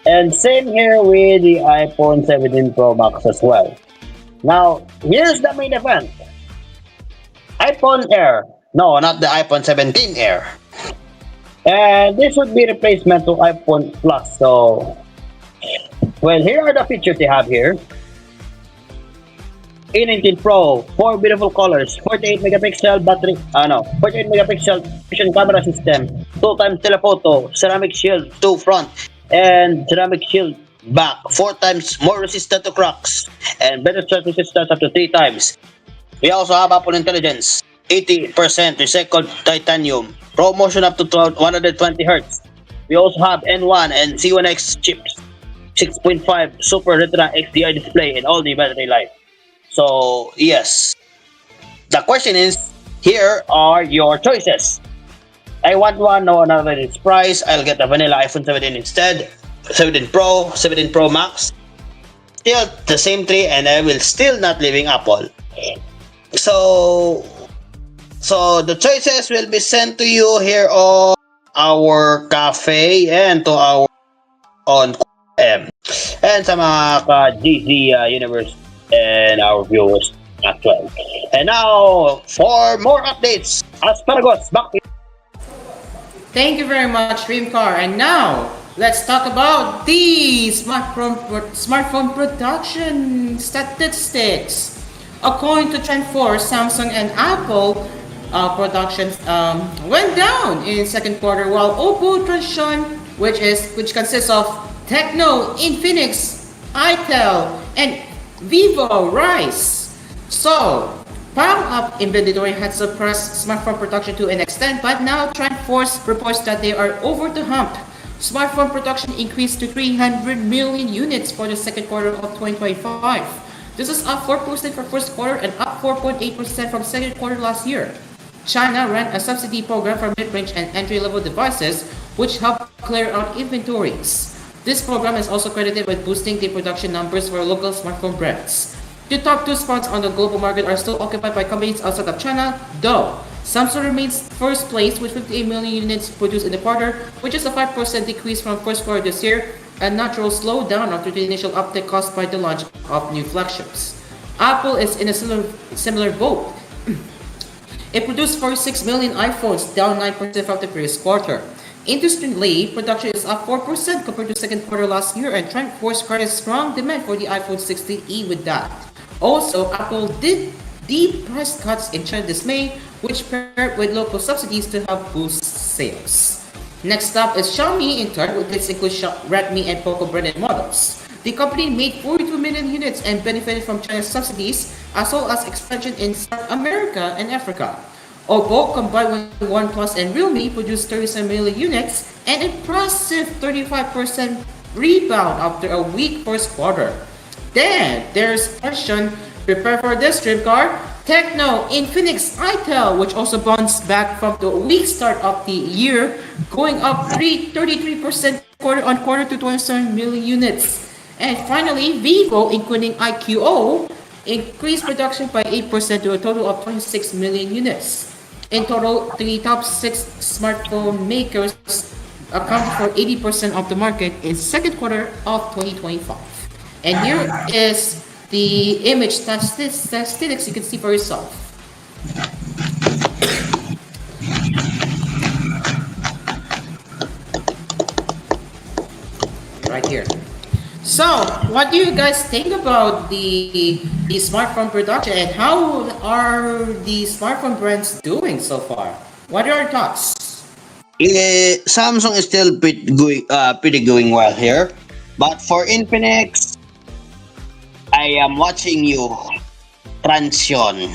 And same here with the iPhone 17 Pro Max as well. Now here's the main event. iPhone Air. No, not the iPhone 17 Air. And this would be replacement to iPhone Plus. So, well, here are the features they have here. A19 Pro, 4 beautiful colors, 48 megapixel battery, 48 megapixel vision camera system, 2 times telephoto, ceramic shield 2 front, and ceramic shield back, 4 times more resistant to cracks, and better stress resistance up to 3 times. We also have Apple Intelligence, 80% recycled titanium, Pro motion up to 120 Hz. We also have N1 and C1X chips, 6.5 Super Retina XDR display, and all the battery life. So, yes. The question is, here are your choices. I want one, no another its price. I'll get the vanilla iPhone 17 instead. 17 Pro, 17 Pro Max. Still the same three, and I will still not leaving Apple. So the choices will be sent to you here on our cafe and to our on M and sa mga ka-GZ Universe and our viewers as well. And now, for more updates, Asparagus, back to you. Thank you very much, Dreamcar. And now, let's talk about the smartphone production statistics. According to Trend4, Samsung and Apple production went down in second quarter, while Oppo, Transsion, which consists of Tecno, Infinix, Itel, and Vivo rise. So, pump up inventory had suppressed smartphone production to an extent, but now Trend4 reports that they are over the hump. Smartphone production increased to 300 million units for the second quarter of 2025. This is up 4% from first quarter and up 4.8% from second quarter last year. China ran a subsidy program for mid-range and entry-level devices, which helped clear out inventories. This program is also credited with boosting the production numbers for local smartphone brands. The top 2 spots on the global market are still occupied by companies outside of China, though Samsung remains first place with 58 million units produced in the quarter, which is a 5% decrease from first quarter this year, a natural slowdown after the initial uptick caused by the launch of new flagships. Apple is in a similar boat. It produced 46 million iPhones, down 9% from the previous quarter. Interestingly, production is up 4% compared to second quarter last year, and Trend4 credits strong demand for the iPhone 16e with that. Also, Apple did deep price cuts in China this May, which paired with local subsidies to help boost sales. Next up is Xiaomi in turn, with its include Redmi and Poco branded models. The company made 42 million units and benefited from China's subsidies, as well as expansion in South America and Africa. Oppo, combined with OnePlus and Realme, produced 37 million units, an impressive 35% rebound after a weak first quarter. Then, there's Transsion, prepare for this Dreamcar, Tecno, Infinix, Itel, which also bounced back from the weak start of the year, going up 33% quarter-on-quarter to 27 million units. And finally, Vivo, including IQO, increased production by 8% to a total of 26 million units. In total, the top 6 smartphone makers account for 80% of the market in second quarter of 2025. And here is the image statistics you can see for yourself. Right here. So, what do you guys think about the smartphone production, and how are the smartphone brands doing so far? What are your thoughts? Samsung is still pretty going well here, but for Infinix, I am watching you, Transsion.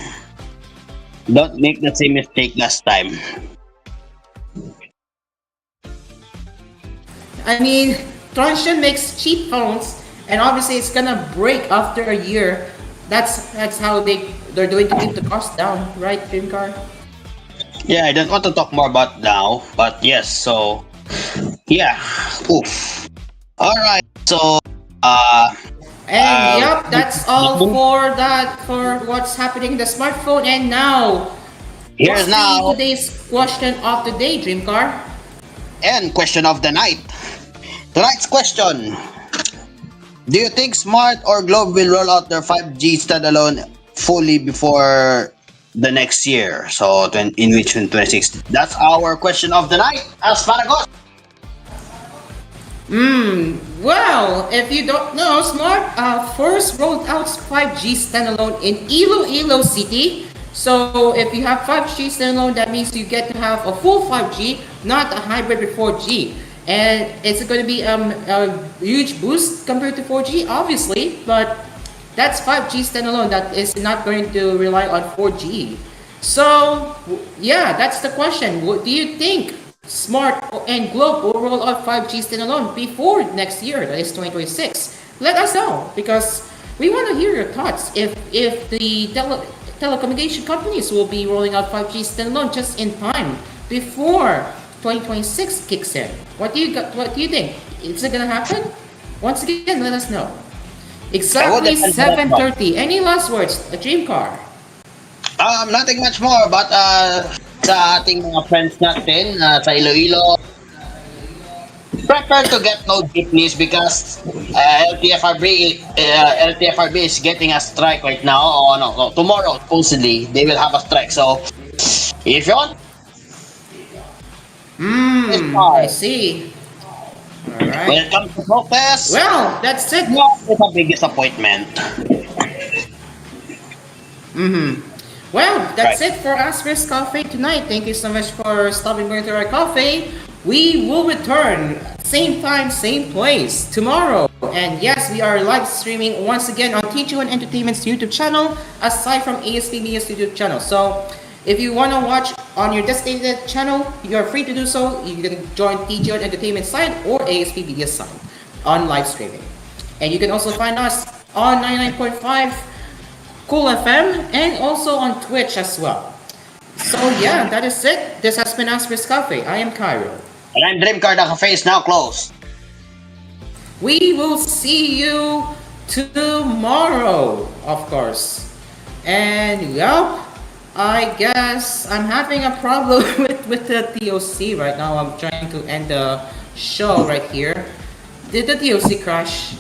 Don't make the same mistake last time. I mean, Transsion makes cheap phones, and obviously it's gonna break after a year. That's how they're doing to keep the cost down, right, Dreamcar? Yeah, I don't want to talk more about now, but yes. So, yeah, oof. All right. So, and yep, that's all for what's happening in the smartphone. And now, here's today's question of the day, Dreamcar. And question of the night. Tonight's question: do you think Smart or Globe will roll out their 5G standalone fully before the next year. So in which in 26. That's our question of the night. Asparagus. Well, if you don't know, Smart first rolled out 5G standalone in Iloilo City. So if you have 5G standalone, that means you get to have a full 5G, not a hybrid with 4G. And it's going to be a huge boost compared to 4G, obviously, but that's 5G standalone. That is not going to rely on 4G. So yeah, that's the question. What do you think? Smart and Globe will roll out 5G standalone before next year, that is 2026. Let us know because we want to hear your thoughts. If the telecommunication companies will be rolling out 5G standalone just in time before 2026 kicks in. What do you think? Is it gonna happen? Once again, let us know. Exactly 7:30. Any last words? A dream car. Nothing much more, but sa ating mga friends natin sa Iloilo, prepare to get no jeepneys because LTFRB is getting a strike right now. Oh no, tomorrow supposedly they will have a strike. So if you want, I see. Alright. When it comes to protest, well, that's it. It's a big disappointment. Well, that's it for Asphere's Cafe tonight. Thank you so much for stopping by to our cafe. We will return same time, same place tomorrow. And yes, we are live streaming once again on TG1 Entertainment's YouTube channel, aside from AspMedia's YouTube channel. So if you want to watch on your designated channel, you are free to do so. You can join TG1 Entertainment side or AspMedia side on live streaming. And you can also find us on 99.5 Cool FM and also on Twitch as well. So yeah, that is it. This has been Asphere's Cafe. I am Cairo. And I'm Dreamcard. The cafe is now closed. We will see you tomorrow, of course. And yeah, I guess I'm having a problem with the TOC right now. I'm trying to end the show right here. Did the TOC crash?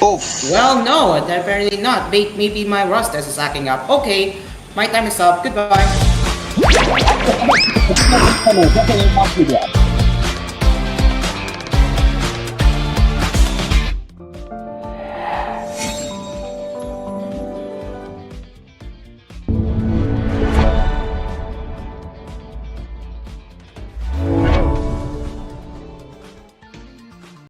Oof. Well, no, apparently not. Maybe my Rust is acting up. Okay, my time is up. Goodbye.